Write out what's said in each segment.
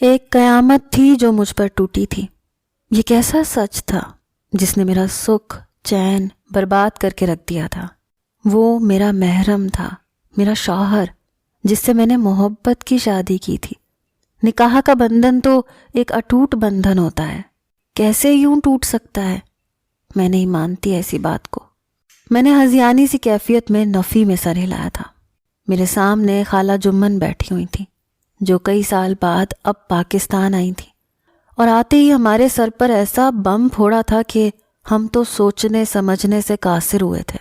ایک قیامت تھی جو مجھ پر ٹوٹی تھی۔ یہ کیسا سچ تھا جس نے میرا سکھ چین برباد کر کے رکھ دیا تھا۔ وہ میرا محرم تھا، میرا شوہر، جس سے میں نے محبت کی شادی کی تھی۔ نکاح کا بندھن تو ایک اٹوٹ بندھن ہوتا ہے، کیسے یوں ٹوٹ سکتا ہے؟ میں نہیں مانتی ایسی بات کو۔ میں نے ہذیانی سی کیفیت میں نفی میں سر ہلایا تھا۔ میرے سامنے خالہ جمن بیٹھی ہوئی تھیں، جو کئی سال بعد اب پاکستان آئی تھیں، اور آتے ہی ہمارے سر پر ایسا بم پھوڑا تھا کہ ہم تو سوچنے سمجھنے سے قاصر ہوئے تھے۔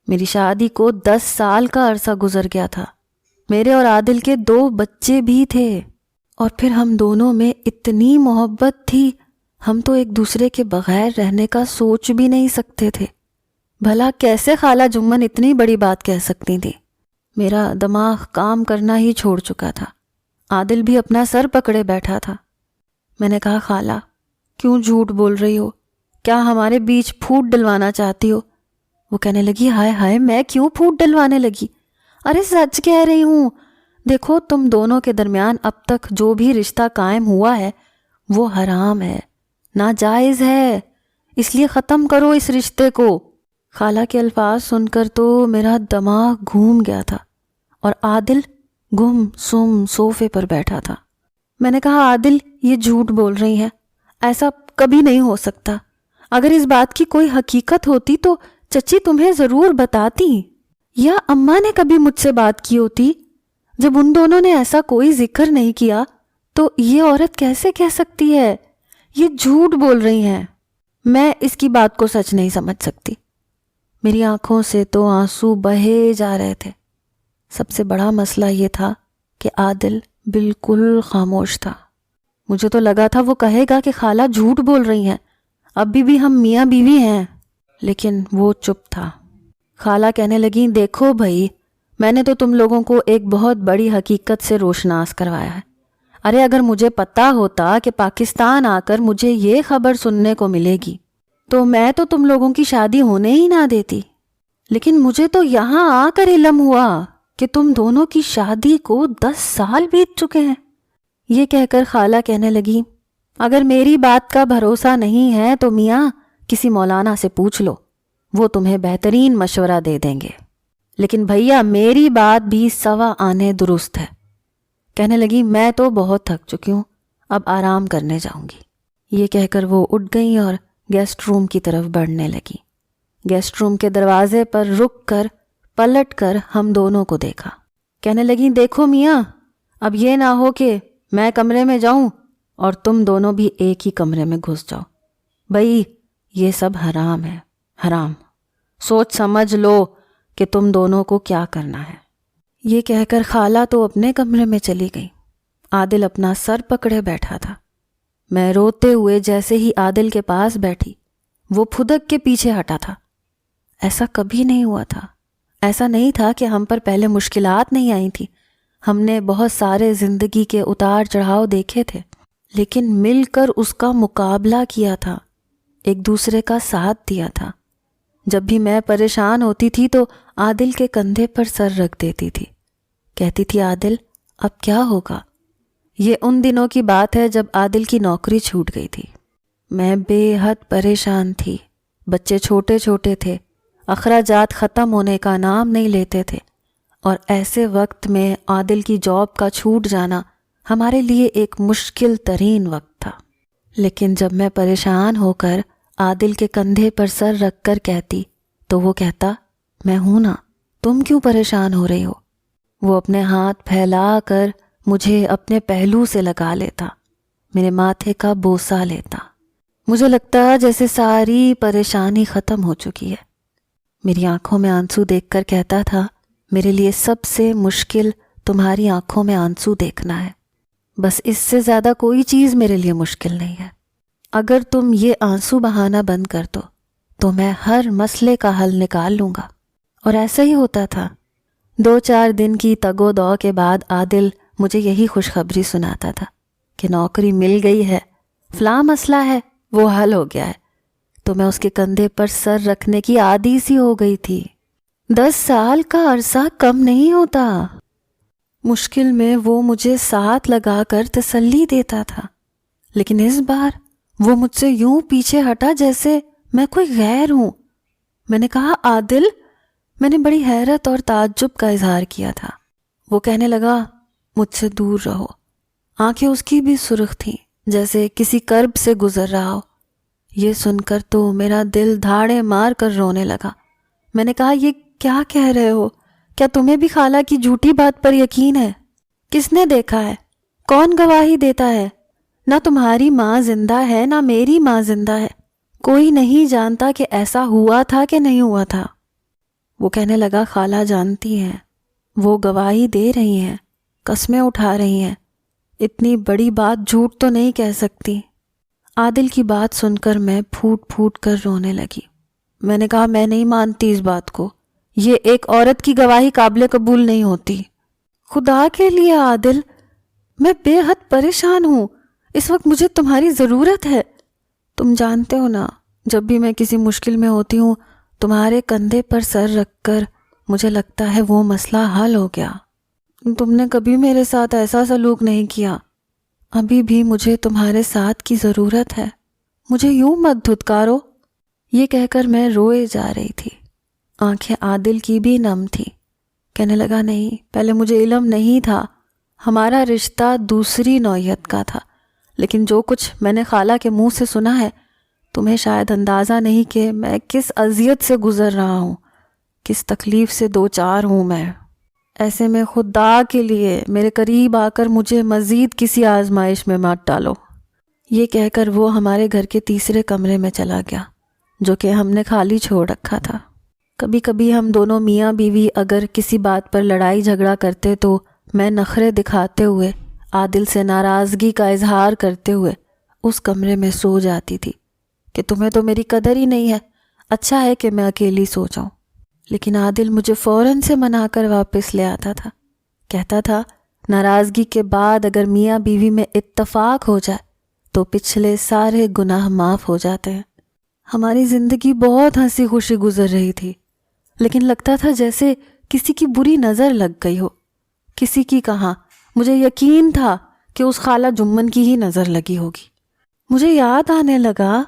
میری شادی کو 10 سال کا عرصہ گزر گیا تھا، میرے اور عادل کے 2 بچے بھی تھے، اور پھر ہم دونوں میں اتنی محبت تھی، ہم تو ایک دوسرے کے بغیر رہنے کا سوچ بھی نہیں سکتے تھے۔ بھلا کیسے خالہ جمن اتنی بڑی بات کہہ سکتی تھی؟ میرا دماغ کام کرنا ہی چھوڑ چکا تھا۔ عادل بھی اپنا سر پکڑے بیٹھا تھا۔ میں نے کہا، خالہ کیوں جھوٹ بول رہی ہو؟ کیا ہمارے بیچ پھوٹ ڈلوانا چاہتی ہو؟ وہ کہنے لگی، ہائے ہائے، میں کیوں پھوٹ ڈلوانے لگی؟ ارے سچ کہہ رہی ہوں، دیکھو تم دونوں کے درمیان اب تک جو بھی رشتہ قائم ہوا ہے وہ حرام ہے، ناجائز ہے، اس لیے ختم کرو اس رشتے کو۔ خالہ کے الفاظ سن کر تو میرا دماغ گھوم گیا تھا، اور عادل گم سم صوفے پر بیٹھا تھا۔ میں نے کہا، عادل یہ جھوٹ بول رہی ہیں، ایسا کبھی نہیں ہو سکتا۔ اگر اس بات کی کوئی حقیقت ہوتی تو چچی تمہیں ضرور بتاتی، یا اماں نے کبھی مجھ سے بات کی ہوتی۔ جب ان دونوں نے ایسا کوئی ذکر نہیں کیا تو یہ عورت کیسے کہہ سکتی ہے؟ یہ جھوٹ بول رہی ہیں۔ میں اس کی بات کو سچ نہیں سمجھ سکتی۔ میری آنکھوں سے تو آنسو بہے جا رہے تھے۔ سب سے بڑا مسئلہ یہ تھا کہ عادل بالکل خاموش تھا۔ مجھے تو لگا تھا وہ کہے گا کہ خالہ جھوٹ بول رہی ہیں، ابھی بھی ہم میاں بیوی ہیں، لیکن وہ چپ تھا۔ خالہ کہنے لگیں، دیکھو بھائی، میں نے تو تم لوگوں کو ایک بہت بڑی حقیقت سے روشناس کروایا ہے۔ ارے اگر مجھے پتا ہوتا کہ پاکستان آ کر مجھے یہ خبر سننے کو ملے گی تو میں تو تم لوگوں کی شادی ہونے ہی نہ دیتی، لیکن مجھے تو یہاں آ کر علم ہوا کہ تم دونوں کی شادی کو 10 سال بیت چکے ہیں۔ یہ کہہ کر خالہ کہنے لگی، اگر میری بات کا بھروسہ نہیں ہے تو میاں کسی مولانا سے پوچھ لو، وہ تمہیں بہترین مشورہ دے دیں گے، لیکن بھیا میری بات بھی سوا آنے درست ہے۔ کہنے لگی، میں تو بہت تھک چکی ہوں، اب آرام کرنے جاؤں گی۔ یہ کہہ کر وہ اٹھ گئیں اور گیسٹ روم کی طرف بڑھنے لگی۔ گیسٹ روم کے دروازے پر رک کر پلٹ کر ہم دونوں کو دیکھا۔ کہنے لگی، دیکھو میاں، اب یہ نہ ہو کہ میں کمرے میں جاؤں اور تم دونوں بھی ایک ہی کمرے میں گھس جاؤ۔ بھائی یہ سب حرام ہے، حرام۔ سوچ سمجھ لو کہ تم دونوں کو کیا کرنا ہے۔ یہ کہہ کر خالہ تو اپنے کمرے میں چلی گئی۔ عادل اپنا سر پکڑے بیٹھا تھا۔ میں روتے ہوئے جیسے ہی عادل کے پاس بیٹھی، وہ پھدک کے پیچھے ہٹا تھا۔ ایسا کبھی نہیں ہوا تھا۔ ایسا نہیں تھا کہ ہم پر پہلے مشکلات نہیں آئی تھیں۔ ہم نے بہت سارے زندگی کے اتار چڑھاؤ دیکھے تھے، لیکن مل کر اس کا مقابلہ کیا تھا، ایک دوسرے کا ساتھ دیا تھا۔ جب بھی میں پریشان ہوتی تھی تو عادل کے کندھے پر سر رکھ دیتی تھی، کہتی تھی، عادل اب کیا ہوگا؟ یہ ان دنوں کی بات ہے جب عادل کی نوکری چھوٹ گئی تھی۔ میں بے حد پریشان تھی، بچے چھوٹے چھوٹے تھے، اخراجات ختم ہونے کا نام نہیں لیتے تھے، اور ایسے وقت میں عادل کی جاب کا چھوٹ جانا ہمارے لیے ایک مشکل ترین وقت تھا۔ لیکن جب میں پریشان ہو کر عادل کے کندھے پر سر رکھ کر کہتی تو وہ کہتا، میں ہوں نا، تم کیوں پریشان ہو رہی ہو؟ وہ اپنے ہاتھ پھیلا کر مجھے اپنے پہلو سے لگا لیتا، میرے ماتھے کا بوسہ لیتا۔ مجھے لگتا جیسے ساری پریشانی ختم ہو چکی ہے۔ میری آنکھوں میں آنسو دیکھ کر کہتا تھا، میرے لیے سب سے مشکل تمہاری آنکھوں میں آنسو دیکھنا ہے، بس اس سے زیادہ کوئی چیز میرے لیے مشکل نہیں ہے۔ اگر تم یہ آنسو بہانا بند کر دو تو میں ہر مسئلے کا حل نکال لوں گا۔ اور ایسا ہی ہوتا تھا۔ 2-4 دن کی تگ و دو کے بعد عادل مجھے یہی خوشخبری سناتا تھا کہ نوکری مل گئی ہے، فلاں مسئلہ ہے وہ حل ہو گیا ہے، تو میں اس کے کندھے پر سر رکھنے کی عادی سی ہو گئی تھی۔ 10 سال کا عرصہ کم نہیں ہوتا۔ مشکل میں وہ مجھے ساتھ لگا کر تسلی دیتا تھا، لیکن اس بار وہ مجھ سے یوں پیچھے ہٹا جیسے میں کوئی غیر ہوں۔ میں نے کہا عادل، میں نے بڑی حیرت اور تعجب کا اظہار کیا تھا۔ وہ کہنے لگا مجھ سے دور رہو۔ آنکھیں اس کی بھی سرخ تھیں، جیسے کسی کرب سے گزر رہا ہو۔ یہ سن کر تو میرا دل دھاڑے مار کر رونے لگا۔ میں نے کہا یہ کیا کہہ رہے ہو؟ کیا تمہیں بھی خالہ کی جھوٹی بات پر یقین ہے؟ کس نے دیکھا ہے؟ کون گواہی دیتا ہے؟ نہ تمہاری ماں زندہ ہے، نہ میری ماں زندہ ہے۔ کوئی نہیں جانتا کہ ایسا ہوا تھا کہ نہیں ہوا تھا۔ وہ کہنے لگا خالہ جانتی ہیں، وہ گواہی دے رہی ہیں، قسمیں اٹھا رہی ہیں، اتنی بڑی بات جھوٹ تو نہیں کہہ سکتی۔ عادل کی بات سن کر میں پھوٹ پھوٹ کر رونے لگی۔ میں نے کہا میں نہیں مانتی اس بات کو، یہ ایک عورت کی گواہی قابل قبول نہیں ہوتی۔ خدا کے لیے عادل، میں بے حد پریشان ہوں، اس وقت مجھے تمہاری ضرورت ہے۔ تم جانتے ہو نا، جب بھی میں کسی مشکل میں ہوتی ہوں تمہارے کندھے پر سر رکھ کر مجھے لگتا ہے وہ مسئلہ حل ہو گیا۔ تم نے کبھی میرے ساتھ ایسا سلوک نہیں کیا۔ ابھی بھی مجھے تمہارے ساتھ کی ضرورت ہے، مجھے یوں مت دھتکارو۔ یہ کہہ کر میں روئے جا رہی تھی۔ آنکھیں عادل کی بھی نم تھی۔ کہنے لگا نہیں، پہلے مجھے علم نہیں تھا، ہمارا رشتہ دوسری نوعیت کا تھا، لیکن جو کچھ میں نے خالہ کے منہ سے سنا ہے، تمہیں شاید اندازہ نہیں کہ میں کس اذیت سے گزر رہا ہوں، کس تکلیف سے دوچار ہوں میں۔ ایسے میں خدا کے لیے میرے قریب آ کر مجھے مزید کسی آزمائش میں مت ڈالو۔ یہ کہہ کر وہ ہمارے گھر کے تیسرے کمرے میں چلا گیا، جو کہ ہم نے خالی چھوڑ رکھا تھا۔ کبھی کبھی ہم دونوں میاں بیوی اگر کسی بات پر لڑائی جھگڑا کرتے تو میں نخرے دکھاتے ہوئے، عادل سے ناراضگی کا اظہار کرتے ہوئے اس کمرے میں سو جاتی تھی کہ تمہیں تو میری قدر ہی نہیں ہے، اچھا ہے کہ میں اکیلی سو جاؤں۔ لیکن عادل مجھے فوراً سے منا کر واپس لے آتا تھا۔ کہتا تھا ناراضگی کے بعد اگر میاں بیوی میں اتفاق ہو جائے تو پچھلے سارے گناہ معاف ہو جاتے ہیں۔ ہماری زندگی بہت ہنسی خوشی گزر رہی تھی، لیکن لگتا تھا جیسے کسی کی بری نظر لگ گئی ہو۔ کسی کی کہاں، مجھے یقین تھا کہ اس خالہ جمن کی ہی نظر لگی ہوگی۔ مجھے یاد آنے لگا،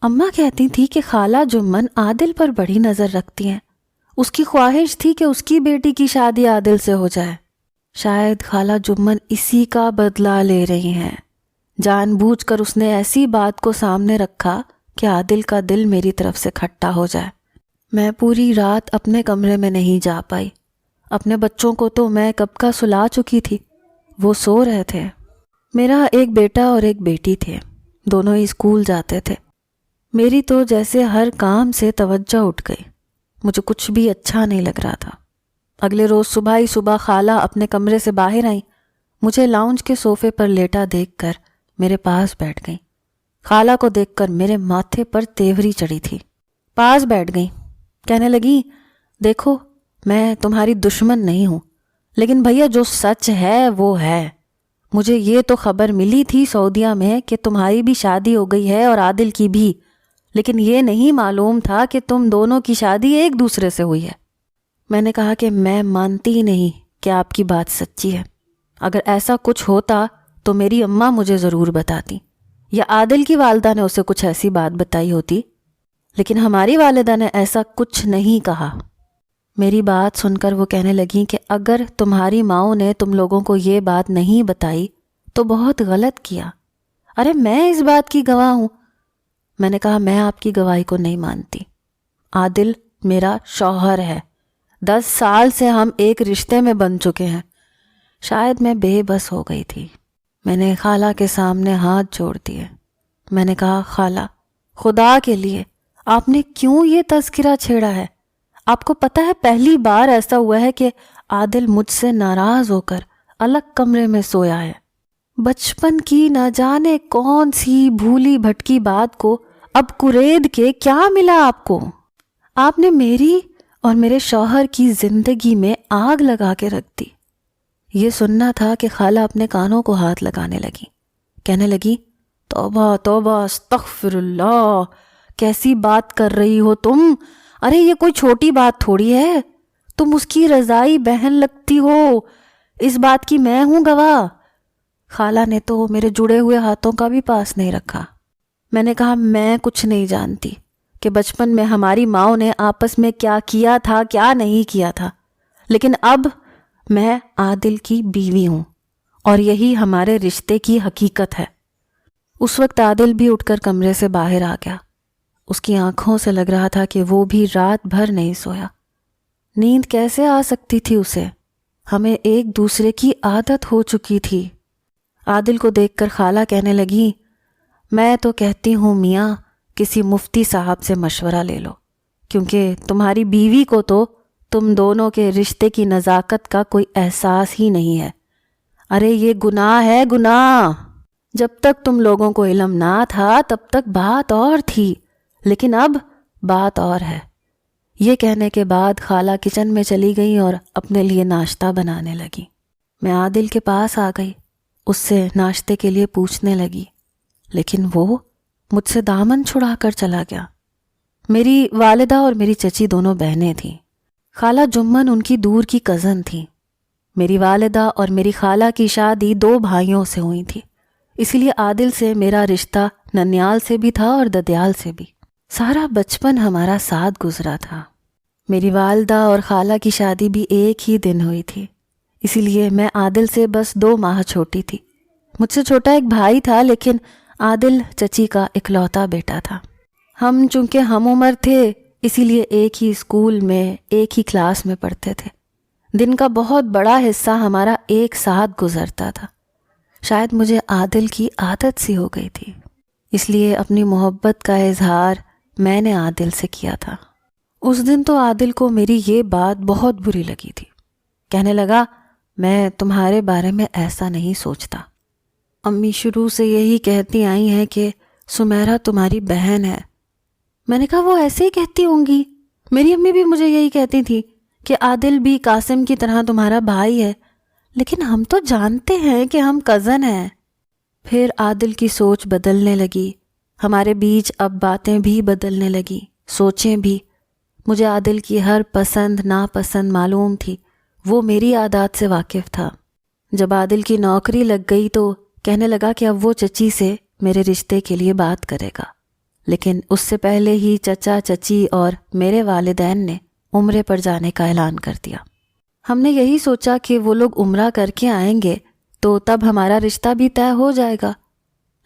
اماں کہتی تھی کہ خالہ جمن عادل پر بڑی نظر رکھتی ہیں، اس کی خواہش تھی کہ اس کی بیٹی کی شادی عادل سے ہو جائے۔ شاید خالہ جمن اسی کا بدلہ لے رہی ہیں۔ جان بوجھ کر اس نے ایسی بات کو سامنے رکھا کہ عادل کا دل میری طرف سے کھٹا ہو جائے۔ میں پوری رات اپنے کمرے میں نہیں جا پائی۔ اپنے بچوں کو تو میں کب کا سلا چکی تھی، وہ سو رہے تھے۔ میرا ایک بیٹا اور ایک بیٹی تھے، دونوں ہی اسکول جاتے تھے۔ میری تو جیسے ہر کام سے توجہ اٹھ گئی، مجھے کچھ بھی اچھا نہیں لگ رہا تھا۔ اگلے روز صبح ہی صبح خالہ اپنے کمرے سے باہر آئیں، مجھے لاؤنج کے صوفے پر لیٹا دیکھ کر میرے پاس بیٹھ گئیں۔ خالہ کو دیکھ کر میرے ماتھے پر تیوری چڑھی تھی۔ پاس بیٹھ گئیں، کہنے لگیں دیکھو میں تمہاری دشمن نہیں ہوں، لیکن بھیا جو سچ ہے وہ ہے۔ مجھے یہ تو خبر ملی تھی سعودیہ میں کہ تمہاری بھی شادی ہو گئی ہے اور عادل کی بھی، لیکن یہ نہیں معلوم تھا کہ تم دونوں کی شادی ایک دوسرے سے ہوئی ہے۔ میں نے کہا کہ میں مانتی ہی نہیں کہ آپ کی بات سچی ہے۔ اگر ایسا کچھ ہوتا تو میری اماں مجھے ضرور بتاتی، یا عادل کی والدہ نے اسے کچھ ایسی بات بتائی ہوتی، لیکن ہماری والدہ نے ایسا کچھ نہیں کہا۔ میری بات سن کر وہ کہنے لگیں کہ اگر تمہاری ماؤں نے تم لوگوں کو یہ بات نہیں بتائی تو بہت غلط کیا۔ ارے میں اس بات کی گواہ ہوں۔ میں نے کہا میں آپ کی گواہی کو نہیں مانتی۔ عادل میرا شوہر ہے، 10 سال سے ہم ایک رشتے میں بن چکے ہیں۔ شاید میں بے بس ہو گئی تھی۔ میں نے خالہ کے سامنے ہاتھ جوڑ دیے۔ میں نے کہا خالہ، خدا کے لیے آپ نے کیوں یہ تذکرہ چھیڑا ہے؟ آپ کو پتہ ہے پہلی بار ایسا ہوا ہے کہ عادل مجھ سے ناراض ہو کر الگ کمرے میں سویا ہے۔ بچپن کی نہ جانے کون سی بھولی بھٹکی بات کو اب کرید کے کیا ملا آپ کو؟ آپ نے میری اور میرے شوہر کی زندگی میں آگ لگا کے رکھ دی۔ یہ سننا تھا کہ خالہ اپنے کانوں کو ہاتھ لگانے لگی، کہنے لگی توبہ توبہ استغفر اللہ، کیسی بات کر رہی ہو تم؟ ارے یہ کوئی چھوٹی بات تھوڑی ہے، تم اس کی رضائی بہن لگتی ہو، اس بات کی میں ہوں گواہ۔ خالہ نے تو میرے جڑے ہوئے ہاتھوں کا بھی پاس نہیں رکھا۔ میں نے کہا میں کچھ نہیں جانتی کہ بچپن میں ہماری ماؤں نے آپس میں کیا کیا تھا کیا نہیں کیا تھا، لیکن اب میں عادل کی بیوی ہوں اور یہی ہمارے رشتے کی حقیقت ہے۔ اس وقت عادل بھی اٹھ کر کمرے سے باہر آ گیا۔ اس کی آنکھوں سے لگ رہا تھا کہ وہ بھی رات بھر نہیں سویا۔ نیند کیسے آ سکتی تھی اسے؟ ہمیں ایک دوسرے کی عادت ہو چکی تھی۔ عادل کو دیکھ کر خالہ کہنے لگی، میں تو کہتی ہوں میاں کسی مفتی صاحب سے مشورہ لے لو، کیونکہ تمہاری بیوی کو تو تم دونوں کے رشتے کی نزاکت کا کوئی احساس ہی نہیں ہے۔ ارے یہ گناہ ہے، گناہ۔ جب تک تم لوگوں کو علم نہ تھا تب تک بات اور تھی، لیکن اب بات اور ہے۔ یہ کہنے کے بعد خالہ کچن میں چلی گئی اور اپنے لیے ناشتہ بنانے لگی۔ میں عادل کے پاس آ گئی، اس سے ناشتے کے لیے پوچھنے لگی، لیکن وہ مجھ سے دامن چھڑا کر چلا گیا۔ میری والدہ اور میری چچی دونوں بہنیں تھیں۔ خالہ جمن ان کی دور کی کزن تھی۔ میری والدہ اور میری خالہ کی شادی 2 بھائیوں سے ہوئی تھی، اسی لیے عادل سے میرا رشتہ ننیال سے بھی تھا اور ددیال سے بھی۔ سارا بچپن ہمارا ساتھ گزرا تھا۔ میری والدہ اور خالہ کی شادی بھی ایک ہی دن ہوئی تھی، اسی لیے میں عادل سے بس 2 ماہ چھوٹی تھی۔ مجھ سے چھوٹا ایک بھائی تھا، لیکن عادل چچی کا اکلوتا بیٹا تھا۔ ہم چونکہ ہم عمر تھے اسی لیے ایک ہی اسکول میں ایک ہی کلاس میں پڑھتے تھے۔ دن کا بہت بڑا حصہ ہمارا ایک ساتھ گزرتا تھا۔ شاید مجھے عادل کی عادت سی ہو گئی تھی، اس لیے اپنی محبت کا اظہار میں نے عادل سے کیا تھا۔ اس دن تو عادل کو میری یہ بات بہت بری لگی تھی۔ کہنے لگا، میں تمہارے بارے میں ایسا نہیں سوچتا۔ امی شروع سے یہی کہتی آئی ہیں کہ سمیرہ تمہاری بہن ہے۔ میں نے کہا وہ ایسے ہی کہتی ہوں گی، میری امی بھی مجھے یہی کہتی تھی کہ عادل بھی قاسم کی طرح تمہارا بھائی ہے، لیکن ہم تو جانتے ہیں کہ ہم کزن ہیں۔ پھر عادل کی سوچ بدلنے لگی، ہمارے بیچ اب باتیں بھی بدلنے لگی، سوچیں بھی۔ مجھے عادل کی ہر پسند ناپسند معلوم تھی، وہ میری عادات سے واقف تھا۔ جب عادل کی نوکری لگ گئی تو کہنے لگا کہ اب وہ چچی سے میرے رشتے کے لیے بات کرے گا، لیکن اس سے پہلے ہی چچا چچی اور میرے والدین نے عمرے پر جانے کا اعلان کر دیا۔ ہم نے یہی سوچا کہ وہ لوگ عمرہ کر کے آئیں گے تو تب ہمارا رشتہ بھی طے ہو جائے گا،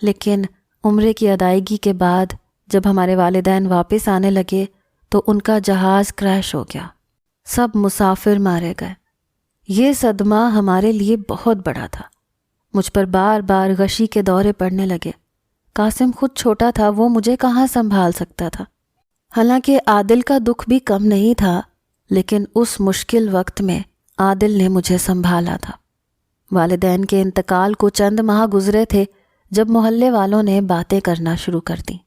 لیکن عمرے کی ادائیگی کے بعد جب ہمارے والدین واپس آنے لگے تو ان کا جہاز کریش ہو گیا، سب مسافر مارے گئے۔ یہ صدمہ ہمارے لیے بہت بڑا تھا۔ مجھ پر بار بار غشی کے دورے پڑنے لگے۔ قاسم خود چھوٹا تھا، وہ مجھے کہاں سنبھال سکتا تھا؟ حالانکہ عادل کا دکھ بھی کم نہیں تھا، لیکن اس مشکل وقت میں عادل نے مجھے سنبھالا تھا۔ والدین کے انتقال کو چند ماہ گزرے تھے جب محلے والوں نے باتیں کرنا شروع کر دیں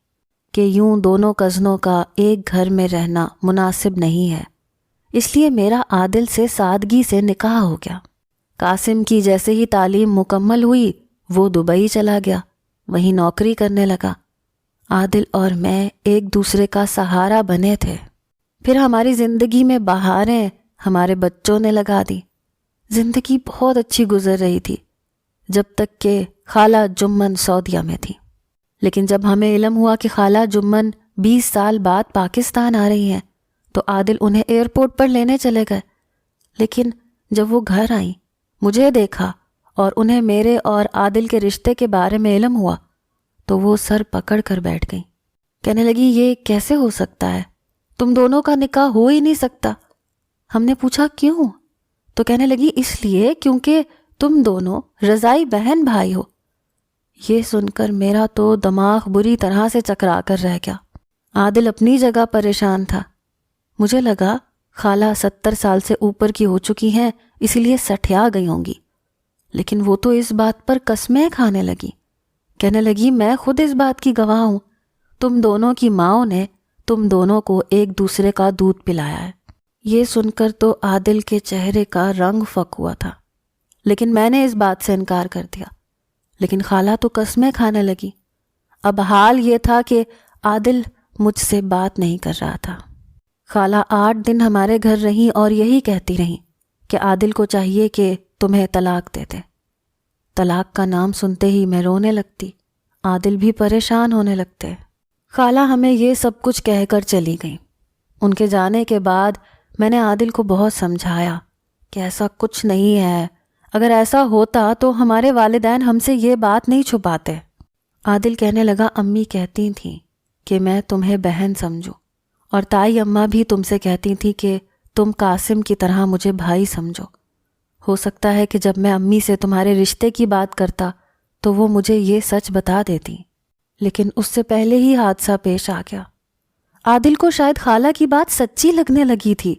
کہ یوں دونوں کزنوں کا ایک گھر میں رہنا مناسب نہیں ہے، اس لیے میرا عادل سے سادگی سے نکاح ہو گیا۔ قاسم کی جیسے ہی تعلیم مکمل ہوئی وہ دبئی چلا گیا، وہیں نوکری کرنے لگا۔ عادل اور میں ایک دوسرے کا سہارا بنے تھے۔ پھر ہماری زندگی میں بہاریں ہمارے بچوں نے لگا دی۔ زندگی بہت اچھی گزر رہی تھی جب تک کہ خالہ جمن سعودیہ میں تھی، لیکن جب ہمیں علم ہوا کہ خالہ جمن 20 سال بعد پاکستان آ رہی ہیں تو عادل انہیں ایئرپورٹ پر لینے چلے گئے۔ لیکن جب وہ گھر آئیں، مجھے دیکھا اور انہیں میرے اور عادل کے رشتے کے بارے میں علم ہوا تو وہ سر پکڑ کر بیٹھ گئیں۔ کہنے لگی، یہ کیسے ہو سکتا ہے؟ تم دونوں کا نکاح ہو ہی نہیں سکتا۔ ہم نے پوچھا کیوں؟ تو کہنے لگی، اس لیے کیونکہ تم دونوں رضائی بہن بھائی ہو۔ یہ سن کر میرا تو دماغ بری طرح سے چکرا کر رہ گیا۔ عادل اپنی جگہ پریشان تھا۔ مجھے لگا خالہ 70 سال سے اوپر کی ہو چکی ہیں، اسی لیے سٹھیا گئی ہوں گی، لیکن وہ تو اس بات پر قسمیں کھانے لگی۔ کہنے لگی، میں خود اس بات کی گواہ ہوں، تم دونوں کی ماؤں نے تم دونوں کو ایک دوسرے کا دودھ پلایا ہے۔ یہ سن کر تو عادل کے چہرے کا رنگ فک ہوا تھا، لیکن میں نے اس بات سے انکار کر دیا۔ لیکن خالہ تو قسمیں کھانے لگی۔ اب حال یہ تھا کہ عادل مجھ سے بات نہیں کر رہا تھا۔ خالہ 8 دن ہمارے گھر رہیں اور یہی کہتی رہیں کہ عادل کو چاہیے کہ تمہیں طلاق دے دے۔ طلاق کا نام سنتے ہی میں رونے لگتی، عادل بھی پریشان ہونے لگتے۔ خالہ ہمیں یہ سب کچھ کہہ کر چلی گئیں۔ ان کے جانے کے بعد میں نے عادل کو بہت سمجھایا کہ ایسا کچھ نہیں ہے، اگر ایسا ہوتا تو ہمارے والدین ہم سے یہ بات نہیں چھپاتے۔ عادل کہنے لگا، امی کہتی تھیں کہ میں تمہیں بہن سمجھوں، اور تائی اماں بھی تم سے کہتی تھی کہ تم قاسم کی طرح مجھے بھائی سمجھو۔ ہو سکتا ہے کہ جب میں امی سے تمہارے رشتے کی بات کرتا تو وہ مجھے یہ سچ بتا دیتی، لیکن اس سے پہلے ہی حادثہ پیش آ گیا۔ عادل کو شاید خالہ کی بات سچی لگنے لگی تھی۔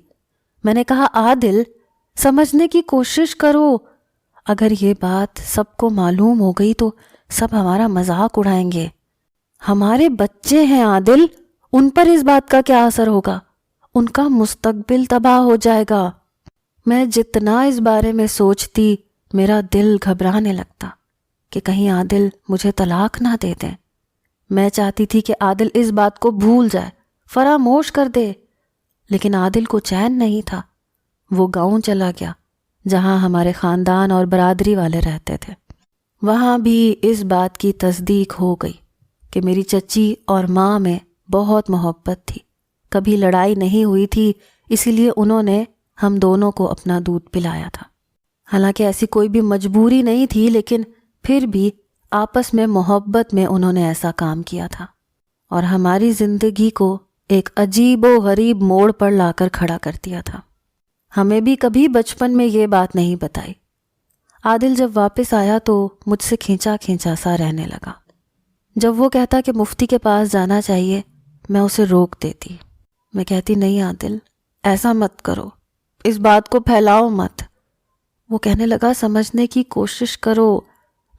میں نے کہا، عادل سمجھنے کی کوشش کرو، اگر یہ بات سب کو معلوم ہو گئی تو سب ہمارا مذاق اڑائیں گے۔ ہمارے بچے ہیں عادل، ان پر اس بات کا کیا اثر ہوگا؟ ان کا مستقبل تباہ ہو جائے گا۔ میں جتنا اس بارے میں سوچتی میرا دل گھبرانے لگتا کہ کہیں عادل مجھے طلاق نہ دے دیں۔ میں چاہتی تھی کہ عادل اس بات کو بھول جائے، فراموش کر دے، لیکن عادل کو چین نہیں تھا۔ وہ گاؤں چلا گیا جہاں ہمارے خاندان اور برادری والے رہتے تھے۔ وہاں بھی اس بات کی تصدیق ہو گئی کہ میری چچی اور ماں میں بہت محبت تھی، کبھی لڑائی نہیں ہوئی تھی، اسی لیے انہوں نے ہم دونوں کو اپنا دودھ پلایا تھا۔ حالانکہ ایسی کوئی بھی مجبوری نہیں تھی، لیکن پھر بھی آپس میں محبت میں انہوں نے ایسا کام کیا تھا، اور ہماری زندگی کو ایک عجیب و غریب موڑ پر لا کر کھڑا کر دیا تھا۔ ہمیں بھی کبھی بچپن میں یہ بات نہیں بتائی۔ عادل جب واپس آیا تو مجھ سے کھینچا کھینچا سا رہنے لگا۔ جب وہ کہتا کہ مفتی کے پاس جانا چاہیے، میں اسے روک دیتی۔ میں کہتی، نہیں عادل، ایسا مت کرو، اس بات کو پھیلاؤ مت۔ وہ کہنے لگا، سمجھنے کی کوشش کرو،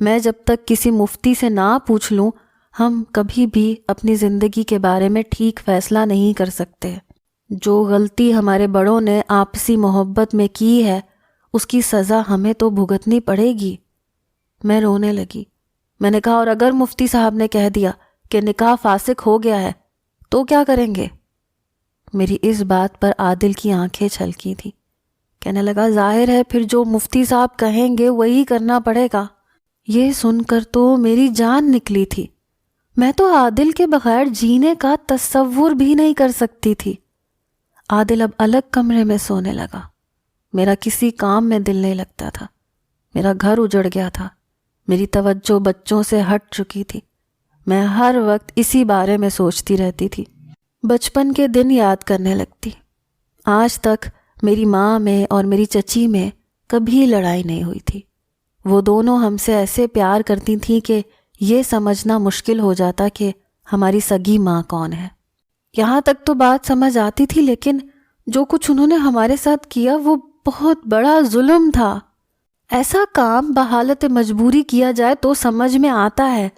میں جب تک کسی مفتی سے نہ پوچھ لوں ہم کبھی بھی اپنی زندگی کے بارے میں ٹھیک فیصلہ نہیں کر سکتے۔ جو غلطی ہمارے بڑوں نے آپسی محبت میں کی ہے اس کی سزا ہمیں تو بھگتنی پڑے گی۔ میں رونے لگی۔ میں نے کہا، اور اگر مفتی صاحب نے کہہ دیا کہ نکاح فاسق ہو گیا ہے تو کیا کریں گے؟ میری اس بات پر عادل کی آنکھیں چھلکی تھی۔ کہنے لگا، ظاہر ہے پھر جو مفتی صاحب کہیں گے وہی کرنا پڑے گا۔ یہ سن کر تو میری جان نکلی تھی۔ میں تو عادل کے بغیر جینے کا تصور بھی نہیں کر سکتی تھی۔ عادل اب الگ کمرے میں سونے لگا۔ میرا کسی کام میں دل نہیں لگتا تھا۔ میرا گھر اجڑ گیا تھا۔ میری توجہ بچوں سے ہٹ چکی تھی۔ میں ہر وقت اسی بارے میں سوچتی رہتی تھی، بچپن کے دن یاد کرنے لگتی۔ آج تک میری ماں میں اور میری چچی میں کبھی لڑائی نہیں ہوئی تھی۔ وہ دونوں ہم سے ایسے پیار کرتی تھیں کہ یہ سمجھنا مشکل ہو جاتا کہ ہماری سگی ماں کون ہے۔ یہاں تک تو بات سمجھ آتی تھی، لیکن جو کچھ انہوں نے ہمارے ساتھ کیا وہ بہت بڑا ظلم تھا۔ ایسا کام بحالت مجبوری کیا جائے تو سمجھ میں آتا ہے،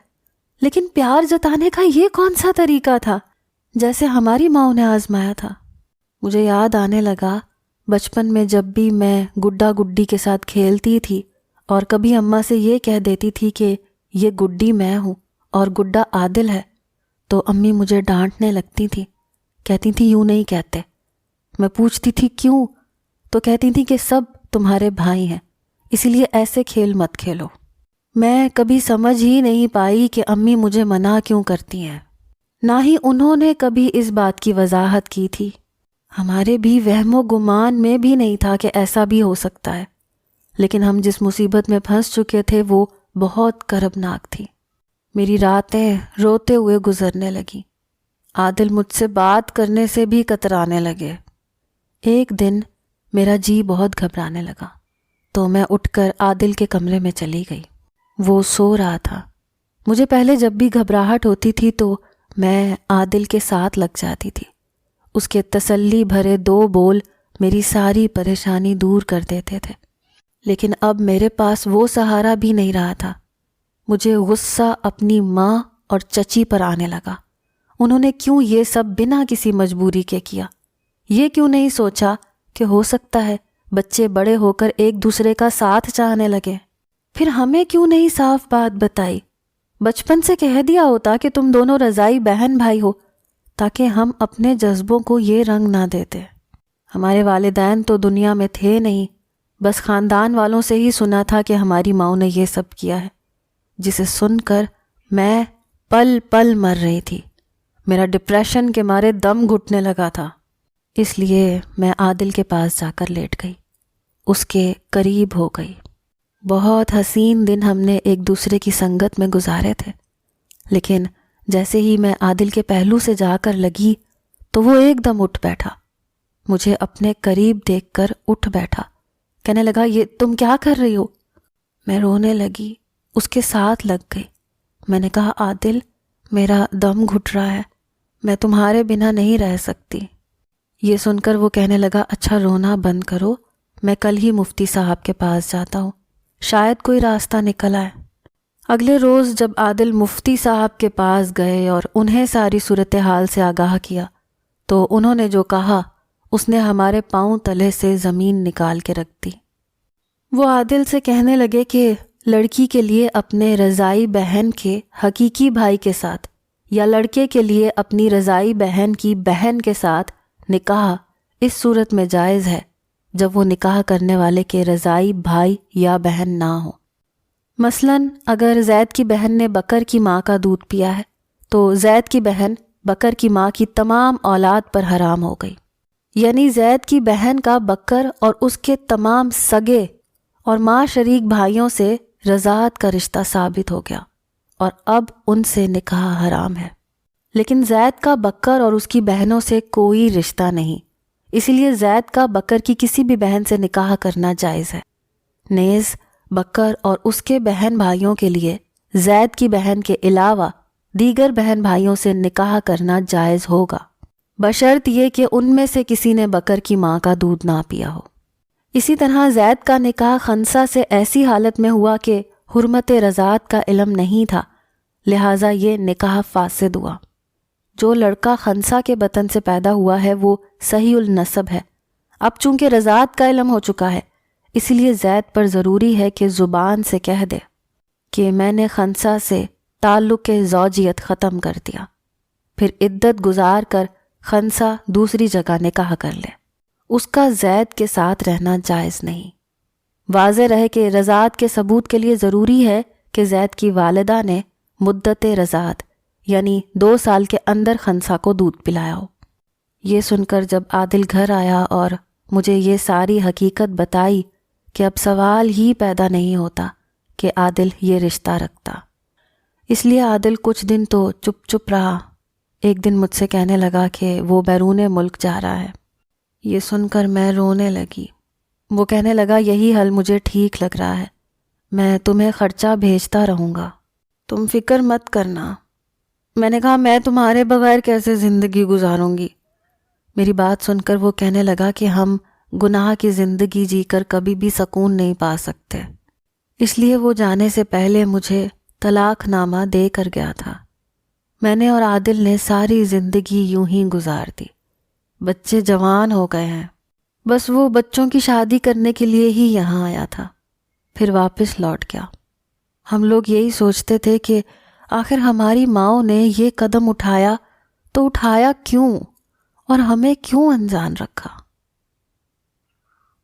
لیکن پیار جتانے کا یہ کون سا طریقہ تھا جیسے ہماری ماں نے آزمایا تھا؟ مجھے یاد آنے لگا بچپن میں جب بھی میں گڈا گڈی کے ساتھ کھیلتی تھی اور کبھی اماں سے یہ کہہ دیتی تھی کہ یہ گڈی میں ہوں اور گڈا عادل ہے، تو امی مجھے ڈانٹنے لگتی تھی، کہتی تھی یوں نہیں کہتے۔ میں پوچھتی تھی کیوں؟ تو کہتی تھی کہ سب تمہارے بھائی ہیں، اسی لیے ایسے کھیل مت کھیلو۔ میں کبھی سمجھ ہی نہیں پائی کہ امی مجھے منع کیوں کرتی ہیں، نہ ہی انہوں نے کبھی اس بات کی وضاحت کی تھی۔ ہمارے بھی وہم و گمان میں بھی نہیں تھا کہ ایسا بھی ہو سکتا ہے، لیکن ہم جس مصیبت میں پھنس چکے تھے وہ بہت کربناک تھی۔ میری راتیں روتے ہوئے گزرنے لگیں۔ عادل مجھ سے بات کرنے سے بھی کترانے لگے۔ ایک دن میرا جی بہت گھبرانے لگا تو میں اٹھ کر عادل کے کمرے میں چلی گئی۔ وہ سو رہا تھا۔ مجھے پہلے جب بھی گھبراہٹ ہوتی تھی تو میں عادل کے ساتھ لگ جاتی تھی۔ اس کے تسلی بھرے 2 بول میری ساری پریشانی دور کر دیتے تھے، لیکن اب میرے پاس وہ سہارا بھی نہیں رہا تھا۔ مجھے غصہ اپنی ماں اور چچی پر آنے لگا۔ انہوں نے کیوں یہ سب بنا کسی مجبوری کے کیا؟ یہ کیوں نہیں سوچا کہ ہو سکتا ہے بچے بڑے ہو کر ایک دوسرے کا ساتھ چاہنے لگے؟ پھر ہمیں کیوں نہیں صاف بات بتائی؟ بچپن سے کہہ دیا ہوتا کہ تم دونوں رضائی بہن بھائی ہو، تاکہ ہم اپنے جذبوں کو یہ رنگ نہ دیتے۔ ہمارے والدین تو دنیا میں تھے نہیں، بس خاندان والوں سے ہی سنا تھا کہ ہماری ماؤں نے یہ سب کیا ہے، جسے سن کر میں پل پل مر رہی تھی۔ میرا ڈپریشن کے مارے دم گھٹنے لگا تھا، اس لیے میں عادل کے پاس جا کر لیٹ گئی، اس کے قریب ہو گئی۔ بہت حسین دن ہم نے ایک دوسرے کی سنگت میں گزارے تھے، لیکن جیسے ہی میں عادل کے پہلو سے جا کر لگی تو وہ ایک دم اٹھ بیٹھا، مجھے اپنے قریب دیکھ کر اٹھ بیٹھا، کہنے لگا یہ تم کیا کر رہی ہو؟ میں رونے لگی، اس کے ساتھ لگ گئی۔ میں نے کہا عادل میرا دم گھٹ رہا ہے، میں تمہارے بنا نہیں رہ سکتی۔ یہ سن کر وہ کہنے لگا اچھا رونا بند کرو، میں کل ہی مفتی صاحب کے پاس جاتا ہوں، شاید کوئی راستہ نکل آئے۔ اگلے روز جب عادل مفتی صاحب کے پاس گئے اور انہیں ساری صورتحال سے آگاہ کیا تو انہوں نے جو کہا اس نے ہمارے پاؤں تلے سے زمین نکال کے رکھ دی۔ وہ عادل سے کہنے لگے کہ لڑکی کے لیے اپنے رضائی بہن کے حقیقی بھائی کے ساتھ یا لڑکے کے لیے اپنی رضائی بہن کی بہن کے ساتھ نکاح اس صورت میں جائز ہے جب وہ نکاح کرنے والے کے رضائی بھائی یا بہن نہ ہو۔ مثلاً اگر زید کی بہن نے بکر کی ماں کا دودھ پیا ہے تو زید کی بہن بکر کی ماں کی تمام اولاد پر حرام ہو گئی، یعنی زید کی بہن کا بکر اور اس کے تمام سگے اور ماں شریک بھائیوں سے رضاعت کا رشتہ ثابت ہو گیا اور اب ان سے نکاح حرام ہے۔ لیکن زید کا بکر اور اس کی بہنوں سے کوئی رشتہ نہیں، اسی لیے زید کا بکر کی کسی بھی بہن سے نکاح کرنا جائز ہے۔ نیز بکر اور اس کے بہن بھائیوں کے لیے زید کی بہن کے علاوہ دیگر بہن بھائیوں سے نکاح کرنا جائز ہوگا، بشرط یہ کہ ان میں سے کسی نے بکر کی ماں کا دودھ نہ پیا ہو۔ اسی طرح زید کا نکاح خنسا سے ایسی حالت میں ہوا کہ حرمت رضاعت کا علم نہیں تھا، لہٰذا یہ نکاح فاسد ہوا۔ جو لڑکا خنسا کے بطن سے پیدا ہوا ہے وہ صحیح النسب ہے۔ اب چونکہ رضاعت کا علم ہو چکا ہے، اس لیے زید پر ضروری ہے کہ زبان سے کہہ دے کہ میں نے خنسا سے تعلق زوجیت ختم کر دیا، پھر عدت گزار کر خنسا دوسری جگہ نکاح کر لے، اس کا زید کے ساتھ رہنا جائز نہیں۔ واضح رہے کہ رضاعت کے ثبوت کے لیے ضروری ہے کہ زید کی والدہ نے مدت رضاعت یعنی 2 سال کے اندر خنسا کو دودھ پلایا ہو۔ یہ سن کر جب عادل گھر آیا اور مجھے یہ ساری حقیقت بتائی کہ اب سوال ہی پیدا نہیں ہوتا کہ عادل یہ رشتہ رکھتا، اس لیے عادل کچھ دن تو چپ چپ رہا۔ ایک دن مجھ سے کہنے لگا کہ وہ بیرون ملک جا رہا ہے۔ یہ سن کر میں رونے لگی۔ وہ کہنے لگا یہی حل مجھے ٹھیک لگ رہا ہے، میں تمہیں خرچہ بھیجتا رہوں گا، تم فکر مت کرنا۔ میں نے کہا میں تمہارے بغیر کیسے زندگی گزاروں گی؟ میری بات سن کر وہ کہنے لگا کہ ہم گناہ کی زندگی جی کر کبھی بھی سکون نہیں پا سکتے، اس لیے وہ جانے سے پہلے مجھے طلاق نامہ دے کر گیا تھا۔ میں نے اور عادل نے ساری زندگی یوں ہی گزار دی، بچے جوان ہو گئے ہیں، بس وہ بچوں کی شادی کرنے کے لیے ہی یہاں آیا تھا، پھر واپس لوٹ گیا۔ ہم لوگ یہی سوچتے تھے کہ آخر ہماری ماؤں نے یہ قدم اٹھایا تو اٹھایا کیوں اور ہمیں کیوں انجان رکھا؟